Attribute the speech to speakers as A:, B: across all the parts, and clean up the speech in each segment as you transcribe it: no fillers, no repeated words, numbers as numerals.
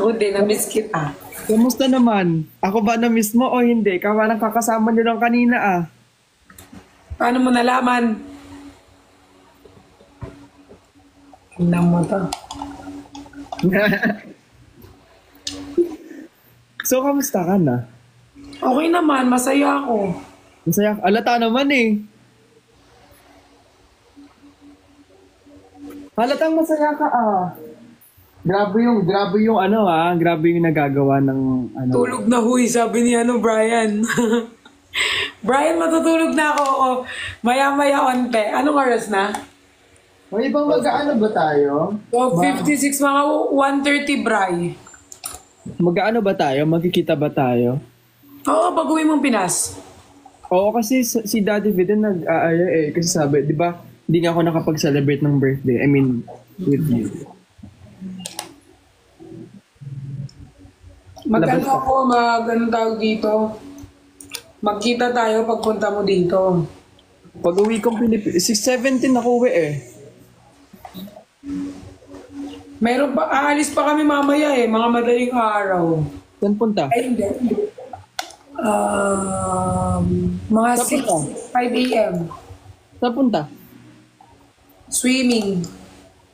A: Ako din, na-miss kita.
B: Kamusta naman? Ako ba na-miss mo o hindi? Kawalang kakasama niyo lang kanina ah.
A: Paano mo nalaman? Tingnan mo to.
B: So, kamusta ka na?
A: Okay naman, masaya ako.
B: Masaya ka. Alata naman eh. Halatang masaya ka ah. Grabe yung ano ah. Grabe yung nagagawa ng ano.
A: Tulog na huy, sabi ni Brian. Brian, matutulog na ako. O, maya-maya onte. Anong oras na?
B: May ibang mag-ano ba tayo?
A: So, 56, mga 1:30, Bri.
B: Mag-ano ba tayo? Magkikita ba tayo?
A: Oo, pag-uwi mong Pinas.
B: Oo, kasi si Daddy Vito nag-aaya eh. Kasi sabi, di ba, hindi nga ako nakapag-celebrate ng birthday. I mean, with you.
A: Mag-ano ako, anong tawag dito? Magkita tayo pagpunta mo dito.
B: Pag-uwi kong Pilipinas, 6:17 ako uwi eh.
A: Meron pa, aalis pa kami mamaya eh, mga madaling araw.
B: Saan punta?
A: Ay, hindi. Mga
B: Saan
A: 6,
B: punta?
A: 5 a.m.
B: Saan punta?
A: Swimming.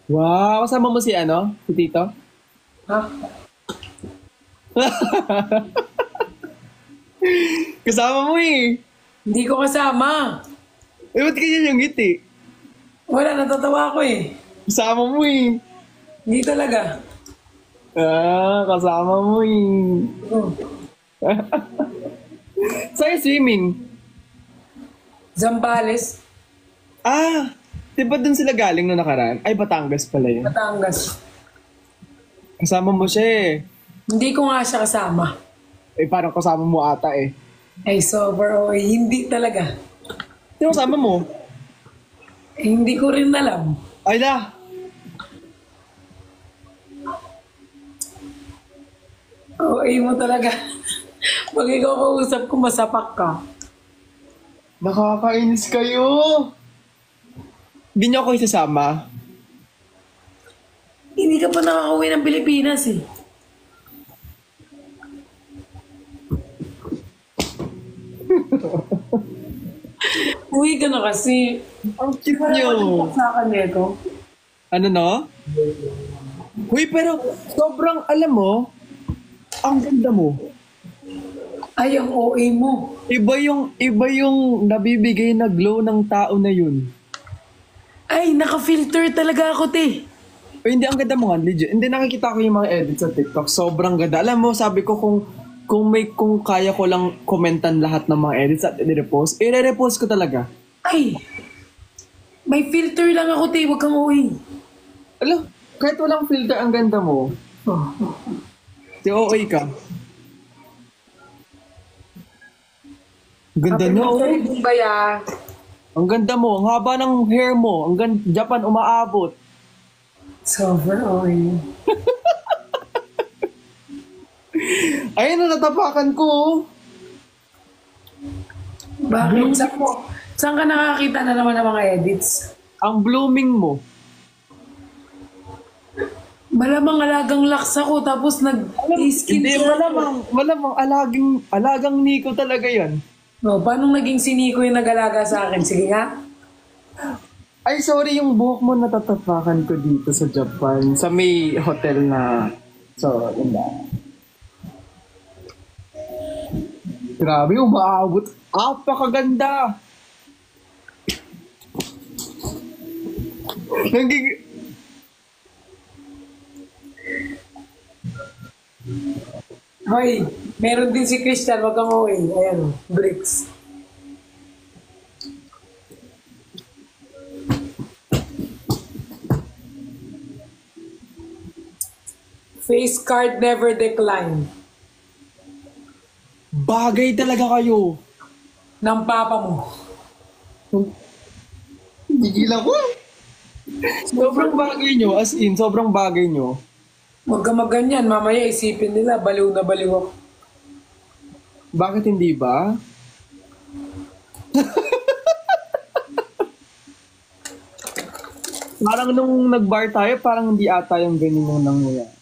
B: Wow, kasama mo si ano? Si Tito?
A: Ha?
B: Kasama mo eh.
A: Hindi ko kasama.
B: Eh, ba't ganyan yung ngiti?
A: Wala, natatawa ko eh.
B: Kasama mo eh.
A: Hindi talaga.
B: Ah, kasama mo eh.
A: Oh.
B: Sa'yo swimming?
A: Zambales,
B: Ah, di ba dun sila galing na nakaraan? Ay, Batangas pala yun.
A: Batangas.
B: Kasama mo siya eh.
A: Hindi ko nga siya kasama.
B: Eh, parang kasama mo ata eh.
A: Ay, sober, hindi talaga.
B: Sino kasama mo?
A: Eh, hindi ko rin alam.
B: Ay na!
A: Mo talaga. Pag ikaw kausap ko, masapak ka.
B: Nakakainis kayo! Hindi niyo ako isasama.
A: Hindi ka pa nakakauwi ng Pilipinas eh. Uwi ka na kasi.
B: Ang cute niyo!
A: Sa akin nito.
B: Ano no? Uy, pero sobrang alam mo, ang ganda mo.
A: Ay, ang OA mo.
B: Iba yung nabibigay na glow ng tao na yun.
A: Ay, naka-filter talaga ako, te.
B: O hindi, ang ganda mo nga, legit. Hindi, nakikita ko yung mga edits sa TikTok. Sobrang ganda. Alam mo, sabi ko kung kaya ko lang komentan lahat ng mga edits at i-repost, i-repost ko talaga.
A: Ay, may filter lang ako, te. Huwag kang OA.
B: Alam, kahit walang filter, ang ganda mo. Si OA ka. Ang ganda no?
A: Baya.
B: Ang ganda mo. Ang haba ng hair mo. Ang ganda, Japan umaabot.
A: Sober OA.
B: Ayun na, natapakan ko.
A: Bakit? Saan ka nakakita na naman ng mga edits?
B: Ang blooming mo.
A: Malamang alagang laks ako tapos nag-skin
B: Hindi, malamang alagang Nico talaga yan.
A: No, paano naging siniko yung nag-alaga sa akin? Sige nga.
B: Ay, sorry, yung buhok mo natatapakan ko dito sa Japan. Sa may hotel na... So, yun na. Grabe, umaabot. Apakaganda!
A: Hoy, meron din si Christian, wag kang OA. Ayan, bricks. Face card never decline.
B: Bagay talaga kayo.
A: Ng papa mo.
B: Gigila ko. Sobrang bagay nyo, as in, sobrang bagay nyo.
A: Huwag ka magganyan, mamaya isipin nila, baliw na baliw ako.
B: Bakit hindi ba? Parang nung nag-bar tayo, parang hindi ata yung ganun nung nangyayari.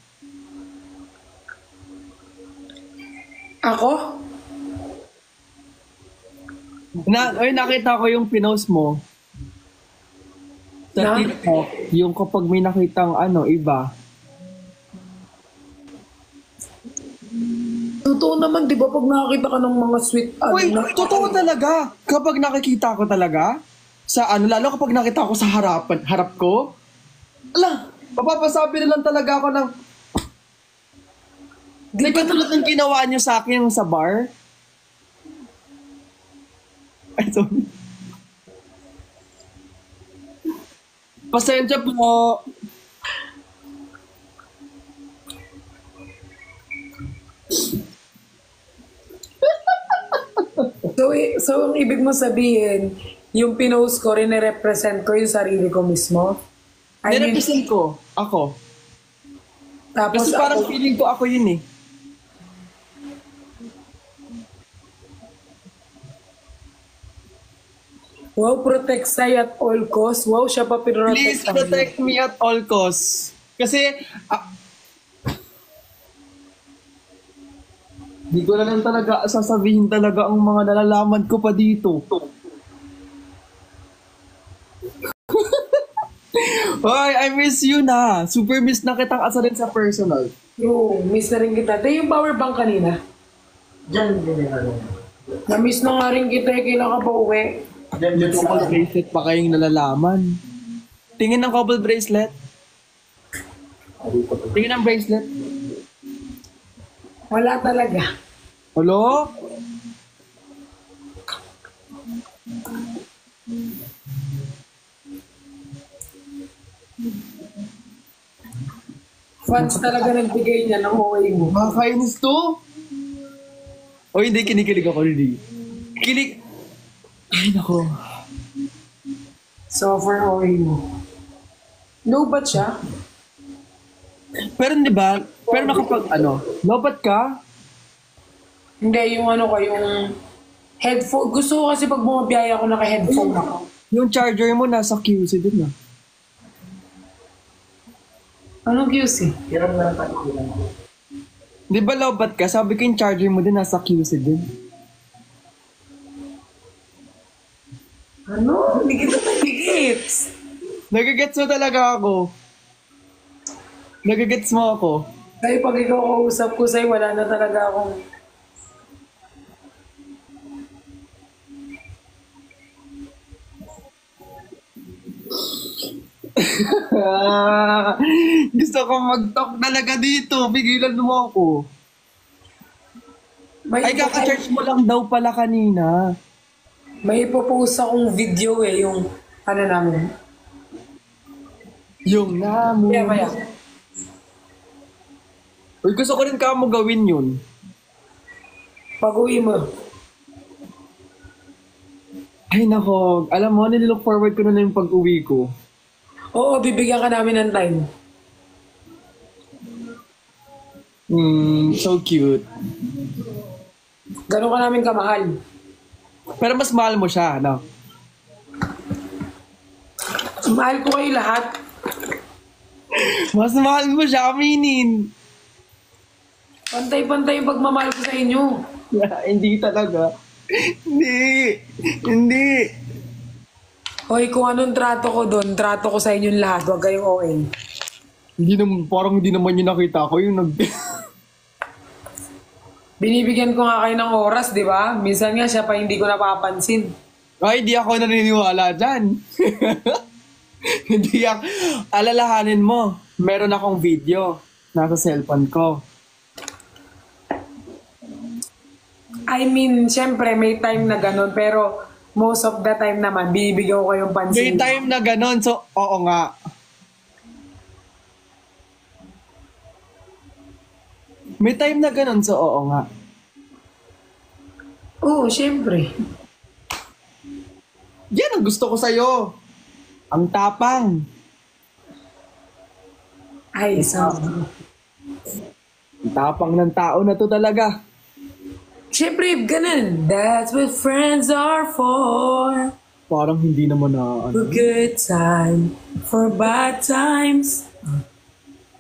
A: Ako?
B: Nakita ko yung pinost mo sa
A: Na?
B: TikTok, yung kapag may nakitang iba.
A: Totoo naman, di ba, pag nakakita ka ng mga sweet,
B: Uy, totoo talaga. Kapag nakikita ko talaga, lalo kapag nakita ko sa harap ko, mapapasabi na lang talaga ako ng, di ba tulad ng ginawa niyo sa akin sa bar? Ay, sorry. Pasensya po.
A: So, ang ibig mo sabihin, yung pinost ko, rin-represent ko yung sarili ko mismo? I mean,
B: Nirepresent ko, ako.
A: tapos
B: Kasi parang feeling ko ako yun eh.
A: wow, protect Sai at all costs. Wow, siya pa
B: Please protect me at all costs. Kasi, di ko na lang talaga sasabihin talaga ang mga nalalaman ko pa dito. Hoy, I miss you na. Super miss na kitang asarin sa personal.
A: Yo, miss na rin kita. Yung power bank kanina.
C: Diyan din
A: Na-miss na nga rin kita. Kailan ka pa uwi?
B: Yung couple bracelet pa kayong nalalaman. Tingin ng couple bracelet. Tingin ng bracelet.
A: Wala talaga.
B: Hello?
A: Fans talaga nagbigay niya ng OA mo.
B: Makakainis to? O hindi, kinikilig ako, hindi. Kilig... Ay, nako.
A: So, for OA mo. Lobat siya?
B: Pero di ba, nakapag lobat ka?
A: Hindi, yung ano ko, yung headphone. Gusto ko kasi pag bumabiyaya ako, naka-headphone ako.
B: Yung charger mo nasa QC din na.
A: Anong QC?
C: Hiram lang pati lang.
B: Di ba lobat ka? Sabi ko yung charger mo din nasa QC din.
A: Ano? Hindi kita nagigits.
B: Nagigets mo talaga ako. Nagigets mo ako.
A: Kaya pag ikaw kausap ko sa'yo, wala na talaga akong...
B: Gusto ko mag-talk talaga dito. Pigilan mo ako. Ay, kaka-charge mo lang daw pala kanina.
A: May ipopost akong video yung ano namin.
B: Yung namin.
A: Maya.
B: Uy, gusto ko rin mo gawin yun.
A: Pag-uwi mo.
B: Ay, nako. Alam mo, nililook forward ko na yung pag-uwi ko.
A: Oo, bibigyan ka namin ng time.
B: So cute.
A: Ganun ka namin kamahal.
B: Pero mas mahal mo siya, no?
A: Mahal ko kayo lahat.
B: Mas mahal mo siya, aminin.
A: Pantay-pantay yung pagmamahal ko sa inyo.
B: Hindi talaga. Hindi.
A: Hoy, kung anong trato ko doon, trato ko sa inyong lahat. Huwag kayong OA.
B: Parang hindi naman yung nakita ko yung
A: Binibigyan ko nga kayo ng oras, di ba? Minsan nga siya pa hindi ko napapansin.
B: Ay, di ako naniniwala dyan. Hindi ako. Alalahanin mo, meron akong video nasa cellphone ko.
A: I mean, syempre may time na ganun, pero most of the time naman, binibigyan ko kayong
B: May
A: pansin.
B: time na ganon, so oo nga. May time na ganon, so oo nga.
A: Oo, syempre.
B: Yan ang gusto ko sa'yo. Ang tapang.
A: Ay, so...
B: Ang tapang ng tao na to talaga.
A: Syempre, ganun. That's what friends are for.
B: Parang hindi naman na
A: For good time, for bad times.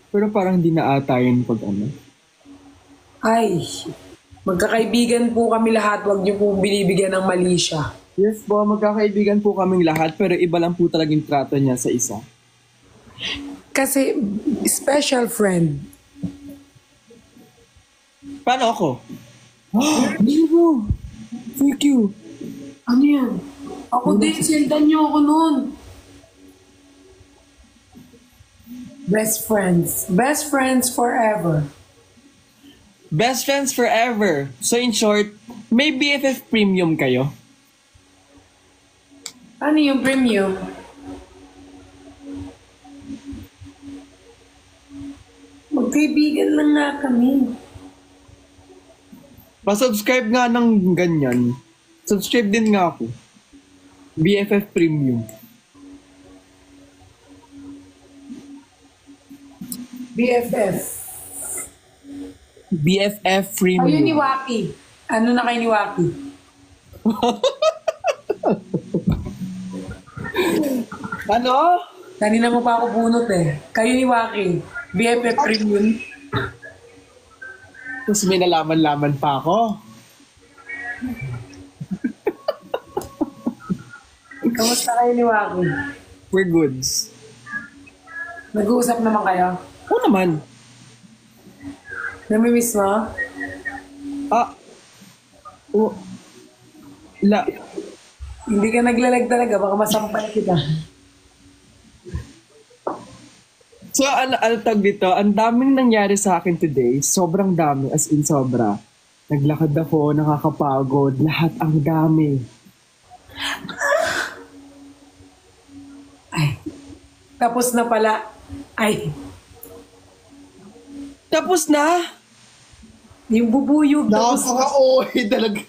B: Pero parang hindi na ata yun pag
A: Ay, Magkakaibigan po kami lahat, huwag niyo po binibigyan ng mali siya.
B: Yes po, magkakaibigan po kaming lahat, pero iba lang po talagang trato niya sa isa.
A: Kasi, special friend.
B: Paano ako? Hindi mo. Thank you.
A: Ano yan? Ako din, sendan niyo ako noon. Best friends. Best friends forever.
B: Best friends forever. So in short, may BFF premium kayo?
A: Ano yung premium? Magkaibigan lang nga kami.
B: Pa-subscribe nga ng ganyan. Subscribe din nga ako. BFF premium.
A: BFF.
B: BFF premium.
A: Ayun ni Waki. Ano na kayo ni Waki?
B: Ano?
A: Kanina mo pa ako bunot eh. Kayo ni Waki. BFF premium.
B: Tapos may nalaman-laman pa ako.
A: Kamusta kayo ni Waki?
B: We're goods.
A: Nag-uusap naman kayo?
B: Oo naman.
A: Namimiss mo?
B: Oh.
A: Hindi ka naglalag talaga. Baka masampal kita.
B: So, ano tag dito? Ang daming nangyari sa akin today. Sobrang dami. As in, sobra. Naglakad ako, nakakapagod. Lahat ang dami.
A: Ay. Tapos na pala. Ay.
B: Tapos na?
A: Yung bubuyog.
B: Napaka-oy talaga.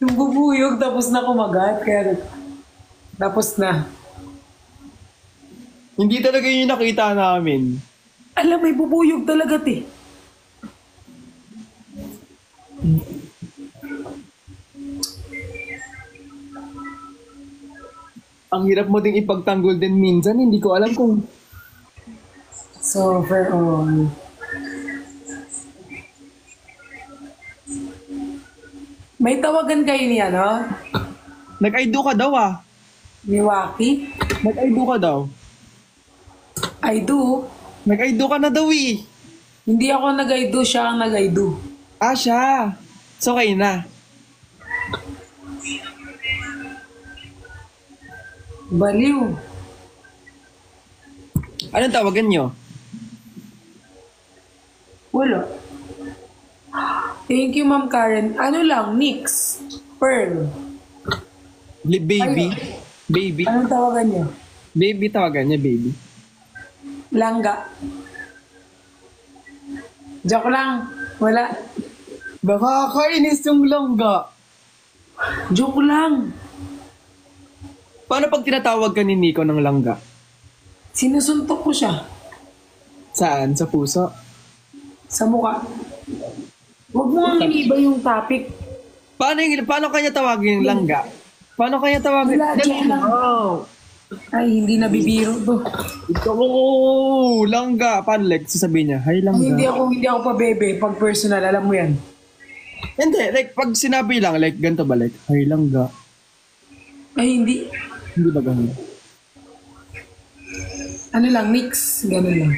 A: Yung bubuyog. Tapos na kumagat. Kaya tapos na.
B: Hindi talaga yung nakita namin.
A: Alam, may bubuyog talaga, te.
B: Ang hirap mo ding ipagtanggol din minsan. Hindi ko alam kung...
A: So, overall. May tawagan kayo niya, no?
B: Nag-I-do ka daw ah.
A: Ni Waki?
B: Nag-I-do ka daw.
A: I do.
B: Nag-I-do ka na daw eh.
A: Hindi ako nag-I do, siya ang nag-I do.
B: Ah, siya. So, kayo na.
A: Baliw.
B: Anong tawagan nyo?
A: Wala. Thank you, Ma'am Karen. Ano lang, Nix. Pearl.
B: Baby. Baby.
A: Anong tawagan niya?
B: Baby tawagan niya, baby.
A: Langga. Joke lang. Wala.
B: Nakakainis yung langga.
A: Joke lang.
B: Paano pag tinatawag ka ni Nico ng langga?
A: Sinusuntok ko siya.
B: Saan? Sa puso?
A: Sa mukha. Huwag mo nga iniba yung topic.
B: Paano kanya tawagin yung langga? Paano kanya tawagin?
A: Wala, joke lang.
B: Oh.
A: Ay, hindi nabibiro to.
B: Ikaw, langga. Paano like, sasabihin niya, hi langga.
A: Hindi ako pa bebe pag personal, alam mo yan.
B: Hindi, like, pag sinabi lang, like, ganito ba, like, hi langga.
A: Ay, hindi.
B: Hindi ba ganun?
A: Ano lang, mix. Ganun lang.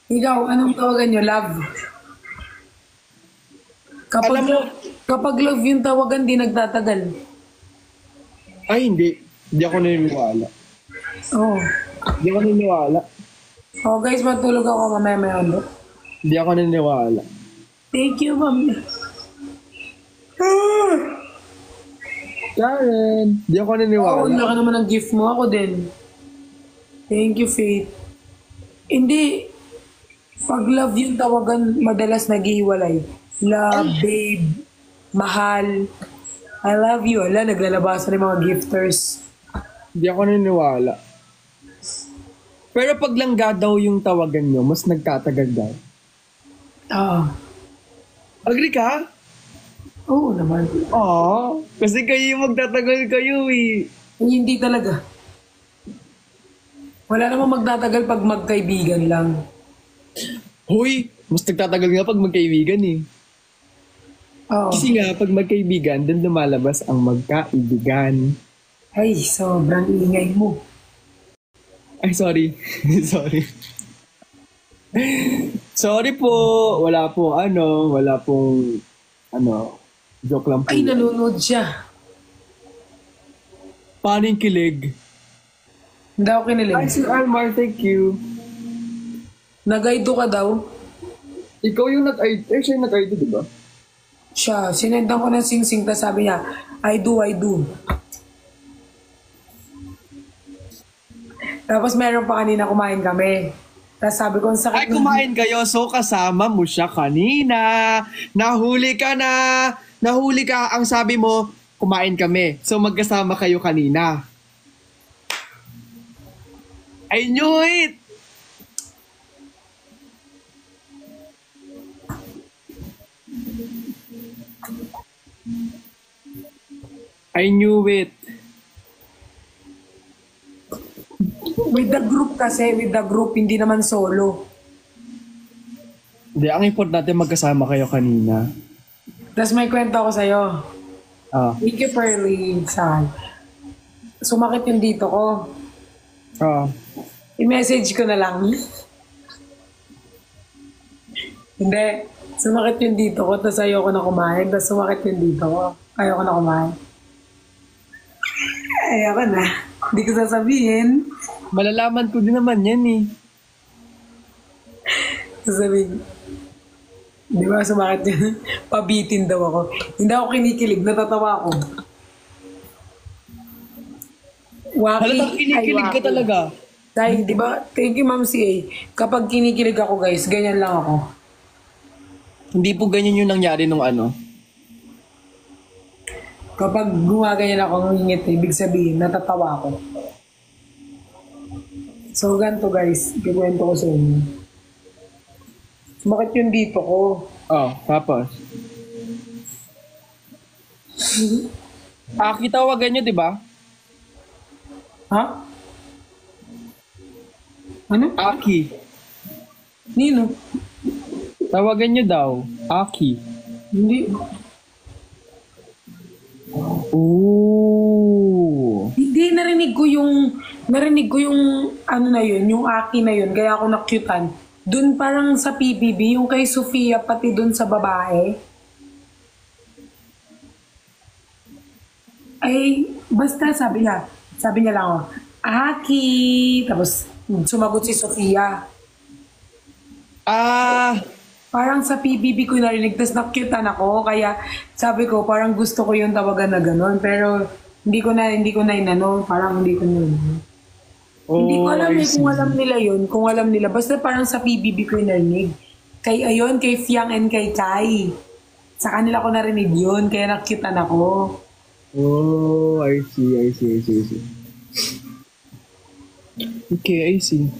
A: Ikaw, anong tawagan nyo? Love. Kapag love yung tawagan, di nagtatagal.
B: Ay, hindi. Hindi ako naniniwala.
A: Oo.
B: Hindi ako naniniwala.
A: Oh, guys, matulog ako mamaya may ulo.
B: Hindi ako naniniwala.
A: Thank you, mami.
B: Karen, hindi ako
A: Oo,
B: naniniwala.
A: wala ka naman ng gift mo. Ako din. Thank you, Faith. Hindi. Pag love yung tawagan, madalas naghihiwalay. Love, babe, mahal. I love you. Ala, naglalabasan ng mga gifters.
B: Hindi ako naniniwala. Pero pag langga daw yung tawagan nyo, mas nagtatagal daw.
A: Ah.
B: Agree ka?
A: Oo naman.
B: Oo. Kasi kayo yung magtatagal kayo eh.
A: Ay, hindi talaga. Wala namang magtatagal pag magkaibigan lang.
B: Hoy, mas nagtatagal nga pag magkaibigan eh.
A: Oo.
B: Kasi nga, pag magkaibigan, dun lumalabas ang magkaibigan.
A: Ay, sobrang ingay mo.
B: Ay, sorry. Sorry. Sorry po. Wala pong, joke lang po.
A: Ay, nanonood siya.
B: Paano yung kilig?
A: Hindi ako
B: Ay,
A: kinilig.
B: Sir Almar, thank you.
A: Nagaido ka daw.
B: Ikaw yung siya yung nag-ID, di ba?
A: Siya, sinendan ko ng sing-sing, tapos sabi niya, I do. Tapos meron pa kanina kumain kami. Tapos sabi ko, ang sakit
B: Ay, kumain kayo, so kasama mo siya kanina. Nahuli ka na. Nahuli ka, ang sabi mo, kumain kami. So magkasama kayo kanina. I knew it! I knew it.
A: With the group kasi, hindi naman solo.
B: Hindi, ang importante magkasama kayo kanina.
A: Tapos may kwento ako sa'yo.
B: Ah.
A: Thank you, Pearly. Sumakit yung dito ko.
B: Ah.
A: I-message ko na lang. Hindi. Sumakit yung dito ko, tapos ayoko na kumain. Tapos sumakit yung dito ko. Ayoko na kumain. Ayoko na. Hindi ko sasabihin.
B: Malalaman ko din naman yan eh.
A: Sasabihin. Di ba sumakit yun? Pabitin daw ako. Hindi ako kinikilig. Natatawa ako. Waki,
B: Halatang kinikilig ka talaga.
A: Dahil, di ba? Thank you, Ma'am CA. Kapag kinikilig ako, guys, ganyan lang ako.
B: Hindi po ganyan yung nangyari nung ano.
A: Kapag gumaganyan ako ng ngingit, ibig sabihin, natatawa ako. So, ganito guys, ikikwento ko sa inyo. Sumakit yung dito ko.
B: Oh, tapos. Kitawagan nyo, di ba?
A: Ha? Ano?
B: Aki.
A: Nino?
B: Tawagan nyo daw. Aki.
A: Hindi.
B: Ooh.
A: Hindi, narinig ko yung ano na yun, yung aki na yun, kaya ako nakyutan. Dun parang sa PBB, yung kay Sofia, pati dun sa babae. Ay, basta sabi niya lang ako, aki, tapos sumagot si Sofia. Parang sa PBB ko narinig, tapos nakyutan ako, kaya sabi ko, parang gusto ko yung tawagan na gano'n, pero hindi ko na inano, parang hindi ko na hindi ko alam kung alam nila yun, kung alam nila, basta parang sa PBB ko yung narinig. Kay Fiang and kay Kai. Sa kanila ko narinig yun, kaya nakyutan ako.
B: Oh, I see. Okay, I see.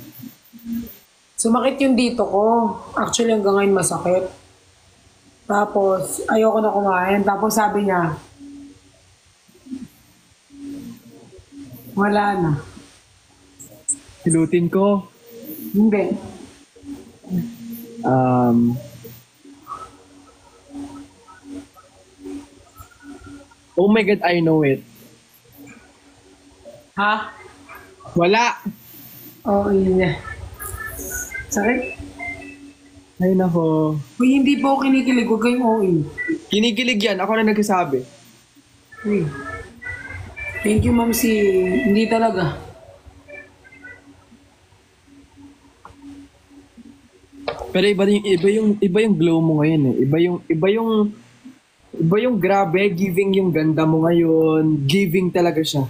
A: Sumakit yung dito ko. Actually, hanggang ngayon masakit. Tapos, ayoko na kumain. Tapos sabi niya, wala na.
B: Hilutin ko.
A: Hindi.
B: Oh my God, I know it.
A: Ha?
B: Wala.
A: Oo, yun niya. Sakit?
B: Ay nako.
A: Uy, hindi po ako kinikilig. Huwag kayong OA.
B: Kinikilig yan. Ako na nagsasabi.
A: Uy. Thank you, Ma'am si. Hindi talaga.
B: Pero iba yung glow mo ngayon eh. Iba yung grabe, giving yung ganda mo ngayon. Giving talaga siya.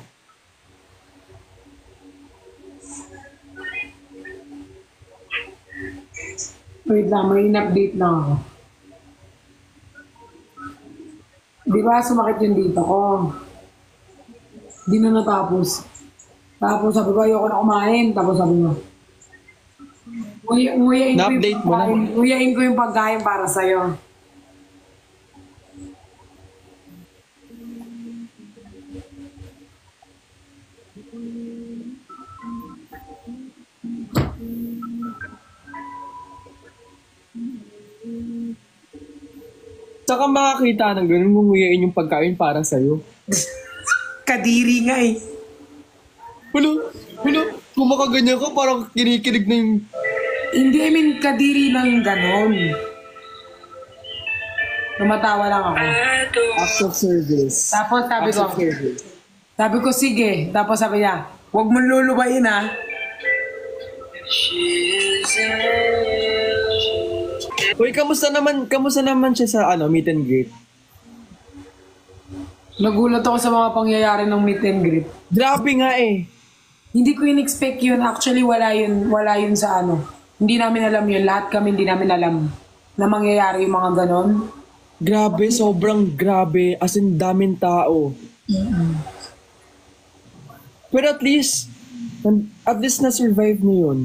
A: Wait lang, may in-update lang ako. Di ba sumakit yung dito ko? Di na natapos. Tapos sabi ko, ayoko na kumain. Tapos sabi mo,
B: Na-update mo na.
A: Nguyain ko yung pagkain para sa'yo.
B: Saka makakita ng ganun, munguyain yung pagkain para sa'yo.
A: Kadiri nga eh.
B: Wala, kung makaganyan ka, parang kinikilig na yung...
A: Hindi, I mean, kadiri ng ganon. Tumatawa lang ako.
B: Acts of service.
A: Tapos sabi
B: Acts
A: ko,
B: of service.
A: sige. Tapos sabi niya, huwag mong lulubayin ha.
B: Uy, kamusta naman siya sa meet and greet?
A: Nagulat ako sa mga pangyayari ng meet and greet.
B: Grabe nga eh.
A: Hindi ko in-expect yun. Actually, wala yun sa Hindi namin alam yun. Lahat kami hindi namin alam na mangyayari yung mga ganon.
B: Grabe, sobrang grabe. As in, daming tao. Pero at least na-survive niyo yun.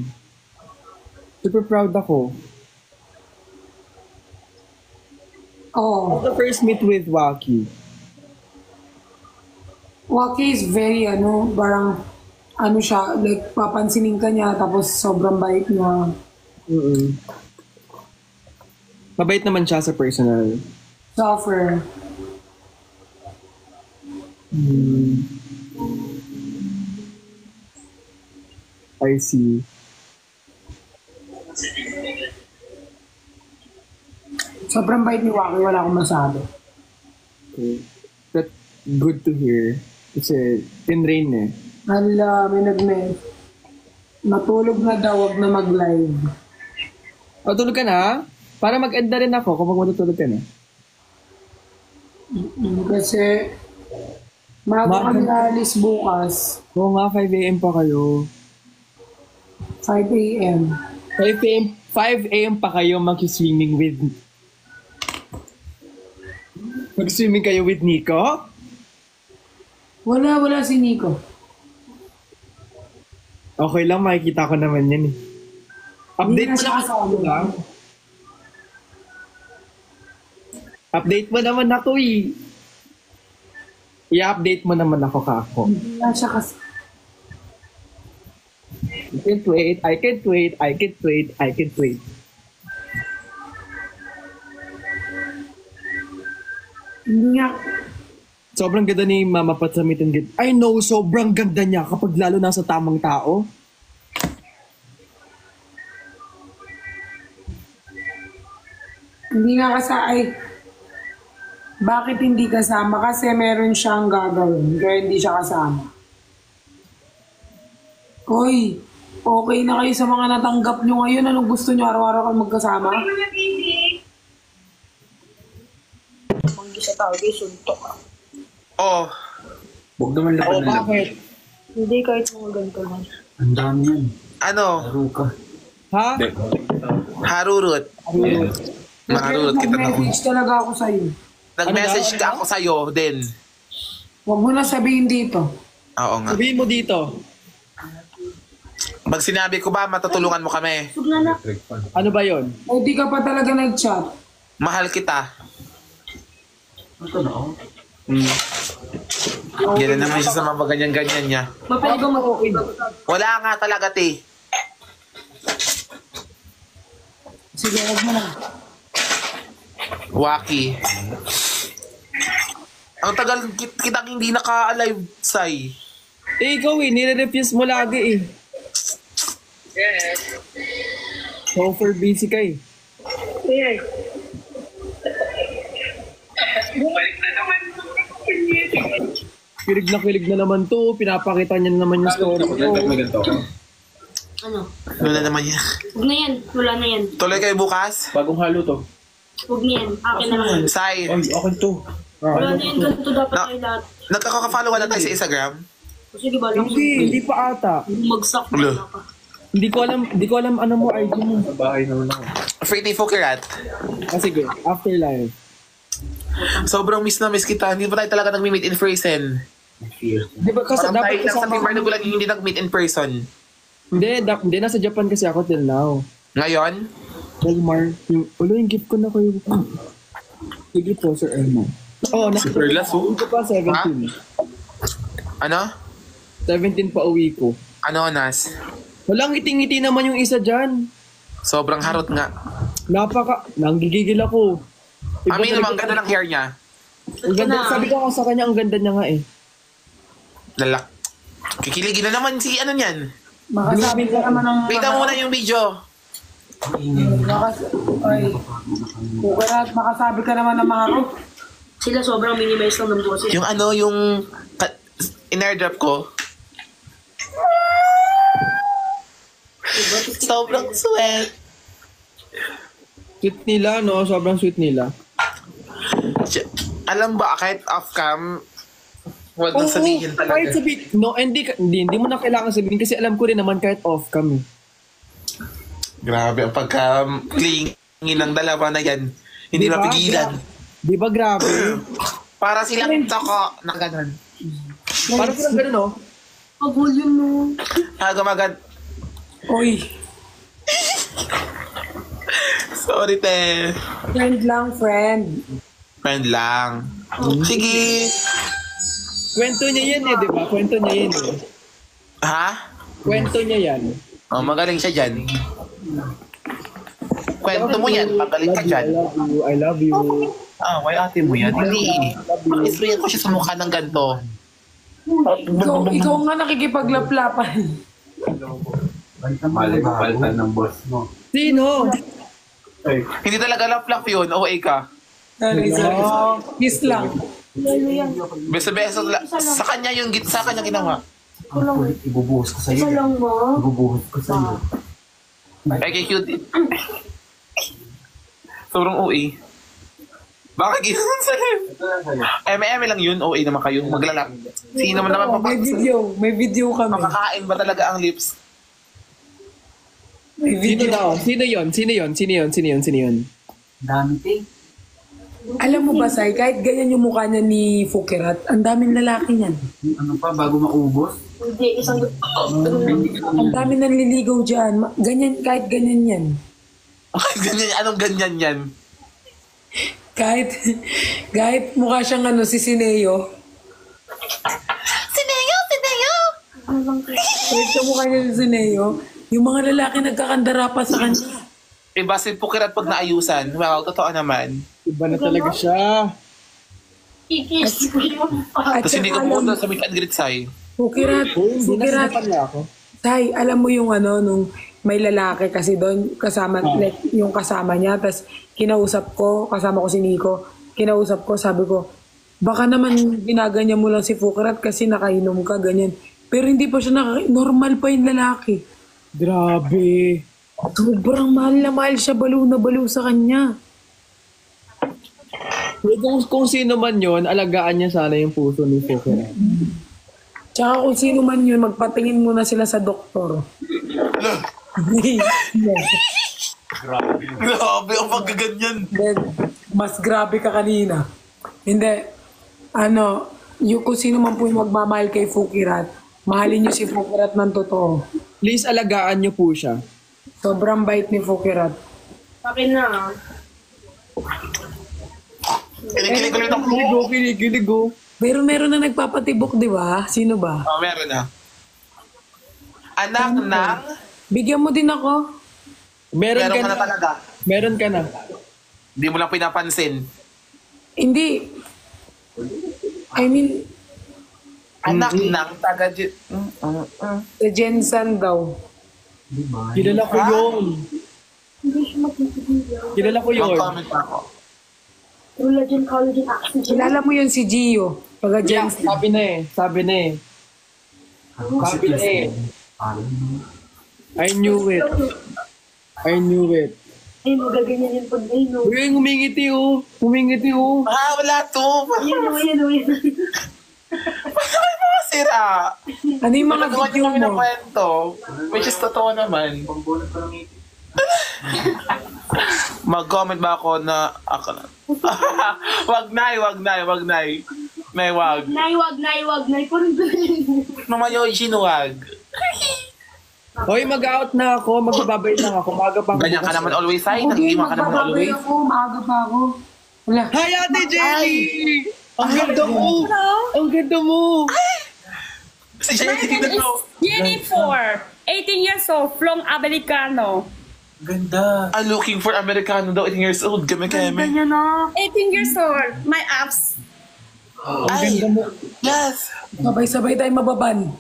B: Super proud ako.
A: Oo.
B: The first meet with Waki.
A: Waki is very parang siya, like papansinin ka niya tapos sobrang bait niya.
B: Mabait naman siya sa personal.
A: Suffer.
B: I see.
A: Sobrang bait ni Waki, wala akong masabi.
B: Okay. That's good to hear. Kasi, tinrain eh.
A: Hala, may matulog na daw, wag na mag-live.
B: O, tulog ka na? Para mag-end na rin ako kapag matutulog ka na.
A: Kasi, maga kami alis bukas.
B: Oo nga, 5 a.m. pa kayo.
A: 5 a.m.
B: 5 a.m. pa kayo mag-swimming with... Mag-swimming kayo with Nico?
A: Wala si Nico.
B: Okay lang, makikita ko naman yan eh. Update
A: Hindi na siya kasama.
B: lang. Update mo naman ako eh. I-update mo naman ako kako.
A: Hindi na siya kasama.
B: I can't wait.
A: Hindi nga.
B: Sobrang ganda ni Mama Pat sa meet and greet. I know, sobrang ganda niya kapag lalo nasa tamang tao.
A: Hindi nga bakit hindi kasama? Kasi meron siyang gagawin. Kaya hindi siya kasama. Hoy, okay na kayo sa mga natanggap nyo ngayon. Anong gusto nyo? Araw-araw kayo magkasama? Manggi sa tao, suntok ka.
D: Oh,
C: Huwag naman laban na laban.
B: Bakit?
A: Hindi, kahit mga ganito lang.
C: Ang dami yan.
D: ano?
C: Laro ka.
B: Ha?
D: Harurut. Maharurut kita na.
A: Nag-message talaga ako sa'yo.
D: Nag-message
B: Ano
D: ka ako sa'yo din.
A: Huwag mo na sabihin dito.
D: Oo nga.
B: Sabihin mo dito.
D: Pag sinabi ko ba, matutulungan mo kami.
B: Ano ba yon?
A: O di ka pa talaga nag-chat.
D: Mahal kita.
C: Ito na ako.
D: Yan na naman siya sa mga ganyan-ganyan niya.
A: Mapag mo okay.
D: Wala nga talaga, te.
A: Sige, huwag mo na.
D: Waki. Ang tagal kitang hindi naka-alive, Sai.
B: Eh, ikaw eh, nire-refuse mo lagi eh. So, for busy ka eh. Kilig na naman to, pinapakita niya na naman yung story ko.
E: Ano?
D: Ano na naman yan?
E: Huwag na yan. Wala na yan.
D: Tuloy kayo bukas?
C: Bagong halo to.
E: Huwag na yan. Akin na lang.
D: Sai,
C: Ay, okay to.
E: Wala na yan. Ganito dapat
D: Na-
E: tayo lahat.
D: nagkaka-follow na tayo sa Instagram?
E: O sige ba lang.
B: Hindi pa ata.
E: Magsak
D: Ulo.
E: na ka.
B: Hindi ko alam ano mo ID mo.
C: Sa bahay naman ako.
D: Free Tifo Kirat.
B: Ah, sige, after live.
D: Sobrang miss na miss kita. Hindi pa tayo talaga nag-meet in person.
C: Fear.
B: Di ba kasi
D: Parang tayo
B: dapat
D: lang sa
B: kasama
D: Team Barnago lang yung hindi nag-meet in person.
B: Hindi, nasa Japan kasi ako till now.
D: Ngayon,
B: Elmar, yung gift ko na kayo. Sige po, Sir Elmar. Oh,
D: Super glass, oh.
B: Uwi ko pa, 17.
D: ano?
B: 17 pa uwi ko.
D: Ano, Nas?
B: Walang ngiti-ngiti naman yung isa dyan.
D: Sobrang harot nga.
B: Nanggigigil ako.
D: Amin naman, ganda ng hair niya.
B: Ang ganda, sabi ko sa kanya, ang ganda niya nga eh.
D: Lalak. Kikiligin na naman si ano niyan.
A: Makasabi ka naman ng...
D: Pita muna yung video.
A: Ay, Kukarat, makasabi ka naman ng mga rope.
E: Sila sobrang minimize lang ng boses.
D: Yung ano, yung in-airdrop ko. Sobrang sweet.
B: Sweet nila, no? Sobrang sweet nila.
D: Alam ba, kahit off-cam, huwag nang sabihin talaga.
B: Kahit sabihin, no, hindi mo na kailangan sabihin kasi alam ko rin naman kahit off-cam.
D: Grabe, ang pagka-clingy ng dalawa na yan. Hindi
B: Diba?
D: mapigilan.
B: Di ba grabe?
D: Para silang tsaka na ganun.
B: Parang silang ganun, no?
E: Pag-volume mo.
D: Gumagad.
A: Uy,
D: Sorry, te.
A: friend lang, friend.
D: Friend lang. Sige.
B: Kwento niya yan eh, di ba? Kwento niya yan eh.
D: Ha?
B: Kwento niya yan.
D: Oh, magaling siya dyan. Kwento mo yan, magaling ka dyan.
B: I love you.
D: Ah, why ate mo yan? Hindi. Pag-isprayan ko siya sa mukha ng ganito.
A: Ikaw nga nakikipaglaplapan.
C: Mali mo palitan ng boss mo.
B: Sino?
D: Hindi talaga lap-lap yun. OA ka.
A: Sorry. Kiss lang.
D: Beso-beso. Sa kanya yung sa kanya ginawa.
C: Ibubuhos ko sa'yo.
E: Isa lang mo.
C: Ibubuhos ko sa'yo.
D: Ay, kay cute. Sobrang OA. Bakit gano'n sa'yo? M&M lang yun. OA naman kayo. Maglalap. Sino man naman
A: May video kami.
D: makakain ba talaga ang lips?
A: May
B: Sino
A: video.
B: daw? Sino yun?
C: Dami, te.
A: Alam mo ba, Sai, kahit ganyan yung mukha niya ni Fukirat, ang daming lalaki niyan.
C: Ano pa, bago maubos?
E: Hindi, isang...
A: Ang daming nanliligaw dyan. Ganyan, kahit ganyan yan.
D: Ganyan, anong ganyan yan?
A: Kahit mukha siyang si Sineo.
D: Sineo!
A: Kahit yung mukha niya si Sineo, yung mga lalaki nagkakandara pa sa kanya.
D: Iba si Pukirat pag naayusan. Wow, totoo naman.
B: Iba na talaga siya.
E: Ikis ko yung...
A: At
D: Tapos hindi ko
A: saka
D: pumunta sa meet and greet, Sai.
A: Fukirat,
B: Nasinapan niya ako.
A: Sai, alam mo yung nung may lalaki kasi doon, kasama, like, yung kasama niya, tapos kinausap ko, kasama ko si Nico, kinausap ko, sabi ko, baka naman ginaganyan mo lang si Fukirat kasi nakainom ka, ganyan. Pero hindi pa siya normal pa yung lalaki.
B: Grabe.
A: Sobrang mahal na mahal siya, baliw na baliw sa kanya.
B: Kung sino man yun, alagaan niya sana yung puso ni Fukirat.
A: Tsaka kung sino man yun, magpatingin muna sila sa doktor.
D: Grabe ang pagkaganyan.
A: Then, mas grabe ka kanina. Hindi. Kung sino man po yung magmamahal kay Fukirat, mahalin niyo si Fukirat ng totoo.
B: Please, alagaan niyo po siya.
A: Sobrang bait ni Fukirat.
E: Akin na.
D: Kinikilig ulit ako.
B: Kilig go.
A: Pero meron na nagpapatibok, di ba? Sino ba?
D: Oh, meron na. Anak ng...
A: Bigyan mo din ako.
B: Meron
D: Meron
B: ka
D: ka na
B: na.
D: talaga.
B: Meron ka na.
D: Hindi mo lang pinapansin.
A: Hindi. I mean,
D: Anak ng taga...
A: the Jensen daw.
B: Kilala ko yun.
E: Hindi siya magpipigil.
B: Kilala ko yun.
D: Mag-comment pa ako.
E: Collagen, accent.
A: Kilala mo yun si Gio. Taga
B: Yeah,
A: Jensen.
B: sabi na eh. Sabi na eh. I knew it.
E: Ay, magaganyan yung pag ay no.
B: Uy, humingiti oh.
D: Ah, wala to.
E: Ayan.
D: Bakit mo sira?
A: Ano yung mga
D: Nagawa niyo
A: video
D: kami ng
A: mo?
D: kwento. Which is totoo naman. Mag-comment ba ako na... Ako na. wag na. May wag.
E: Nay. Parang ganyan.
D: Mama Yoshi, wag.
B: Hoy, mag-out na ako. Magbabay lang ako. Maaga pa ako.
D: Ganyan ka naman always, Sai.
A: Okay,
D: Nag-iwan ka naman
A: magbababay
D: always.
A: ako. Maaga pa ako. Wala.
B: Hi, Ate Jenny! Ang ganda mo! Ang ganda mo!
D: Si Jenny, tignan mo.
F: Jenny 4, 18 years old, from Americano.
C: Ganda.
D: I'm looking for Americano daw, 18 years old. Kami.
E: Ganyan na.
F: 18 years old. My abs.
D: Ay, yes.
A: Sabay-sabay tayo mababan.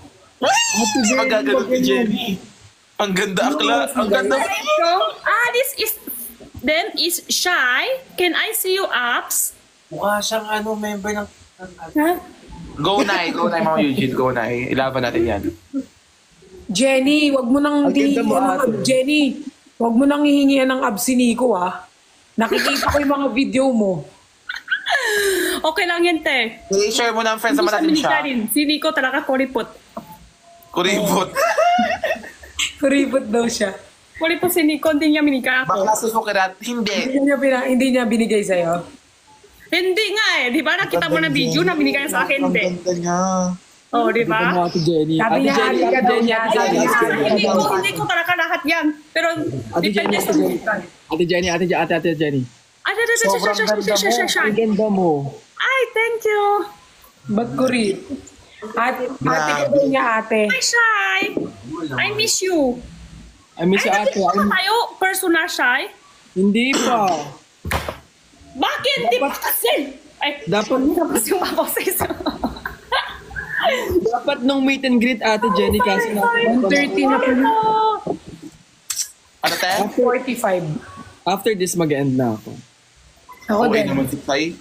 D: Magagalit ni Jenny. Ang ganda akla. Ang ganda.
F: So, this is, then is shy. Can I see you abs?
C: Mukha siyang member ng...
D: Go na, Mama Eugene. Go na. Ilaban natin yan.
A: Jenny, wag mo nang
B: Ang ganda mo,
A: hihingian ng
B: ate.
A: Jenny, wag mo nang hihingian ng abs si Nico, ah. Nakikita ko yung mga video mo.
F: Okay lang yan, te.
D: I-share mo na ang friends
F: Hindi
D: naman
F: siya
D: natin siya.
F: minikarin. Si Nico talaga kuripot.
D: Kuribot.
A: Kuripot daw siya.
F: Kuripot si Nico, hindi niya minika ako.
D: Bakla susukirat. Hindi.
A: Hindi niya binigay sa'yo.
F: Hindi nga eh. Di ba nakita mo na video na binigay sa akin,
D: Ang
F: te?
D: ganda niya.
F: Oh, di
B: Ganda mo,
F: ba?
B: Ate Jenny.
A: Sabi
B: Ate
A: niya,
B: Jenny,
A: halika
B: Ate
A: daw
B: Jenny,
A: niya.
B: Ate
A: Sabi
B: Jenny,
A: niya,
B: Ate Jenny.
F: Hindi ko talaga lahat yan. Pero,
B: Ate Jenny,
F: depende sa...
B: Ate Jenny, Ate Jenny.
D: Sobrang ganda mo.
B: Ang ganda mo.
F: Ay, thank you.
A: Ba't kurip? Ate ka daw niya, ate.
F: Hi, Shy. I miss you.
B: I miss you,
F: Ay,
B: ate.
F: nagkita ba tayo? Personal, Shy?
B: Hindi pa.
F: Bakit? Di ba kasi? Ay,
B: Dapat,
F: tapos yung maboses.
B: dapat nung meet and greet, Ate Jenny, kasi
A: 1:30 na po.
D: Ano, te?
A: 45.
B: after this, mag-end na ako.
A: Ako
D: Okay
A: din.
D: naman si Sai.